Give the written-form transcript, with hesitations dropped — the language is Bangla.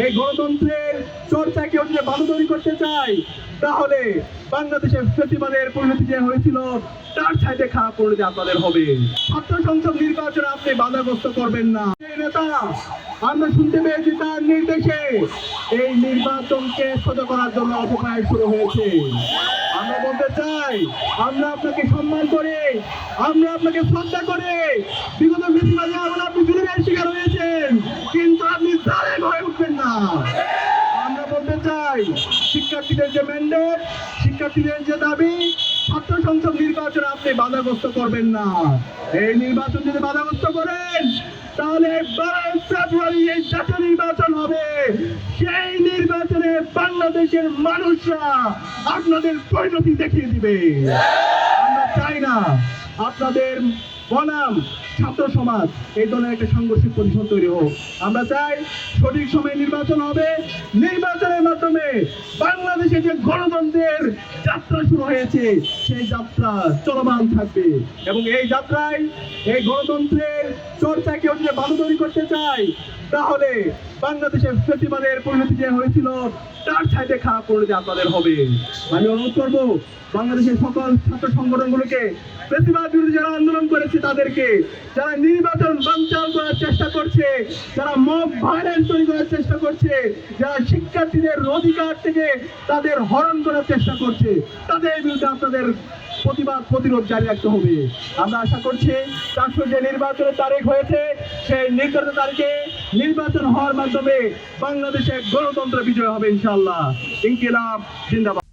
এই গণতন্ত্রের চর্চাকে যদি বাধা তৈরি করতে চায়, তাহলে বাংলাদেশের ফেসিবাদের পরিণতি যে হয়েছিল তার চাইতে খারাপ পরিণতি আপনাদের হবে। ছাত্র সংসদ নির্বাচনে আপনি বাধাগ্রস্ত করবেন না। এই নেতা আমরা শুনতে পেয়েছি তার নির্দেশে এই নির্বাচনকে স্থগিত করার জন্য অপপ্রয়াস শুরু হয়েছে। আমরা বলতে চাই, আমরা আপনাকে সম্মান করে, আমরা আপনাকে শ্রদ্ধা করে, বিগত ফেসিবাদে আপনি জুলুমের শিকার হয়েছেন, কিন্তু আপনি জালেম হয়ে উঠবেন না। আমরা বলতে চাই, শিক্ষার্থীদের যে ম্যান্ডেট, শিক্ষার্থীদের যে দাবি, ছাত্র সংসদ নির্বাচনে আপনি বাধাগ্রস্ত করবেন না। এই নির্বাচন যদি বাধাগ্রস্ত করেন, তাহলে 12 ফেব্রুয়ারি এই জাতীয় নির্বাচন হবে। সেই নির্বাচনে বাংলাদেশের মানুষরা আপনাদের পরিণতি দেখিয়ে দিবে। আমরা চাই না আপনাদের বনাম ছাত্র সমাজ এই ধরনের একটা সাংঘর্ষিক পরিবেশ তৈরি হোক। আমরা চাই সঠিক সময়ে নির্বাচন হবে, নির্বাচনের মাধ্যমে বাংলাদেশে যে গণতন্ত্রের যাত্রা শুরু হয়েছে সেই যাত্রা চলমান থাকবে, এবং এই যাত্রায় এই গণতন্ত্রের চর্চাকে যদি বাধা তৈরি করতে চায়, তাহলে বাংলাদেশের ফেসিবাদের পরিণতি যে হয়েছিল তার চাইতে খারাপ পরিণতি আপনাদের হবে। আমি অনুরোধ করবো বাংলাদেশের সকল ছাত্র সংগঠনগুলোকে, ফেসিবাদ বিরোধী যারা আন্দোলন করেছে তাদেরকে, যারা নির্বাচন বানচাল করার চেষ্টা করছে, যারা মব ভায়োলেন্স তৈরি করার চেষ্টা করছে, যারা শিক্ষার্থীদের অধিকার থেকে তাদের হরণ করার চেষ্টা করছে, তাদের বিরুদ্ধে আপনাদের প্রতিবাদ প্রতিরোধ জারি রাখতে হবে। আমরা আশা করছি 400 যে নির্বাচনের তারিখ হয়েছে সেই নির্ধারিত তারিখে নির্বাচন হওয়ার মাধ্যমে বাংলাদেশে গণতন্ত্র বিজয় হবে ইনশাআল্লাহ। ইনকিলাব জিন্দাবাদ।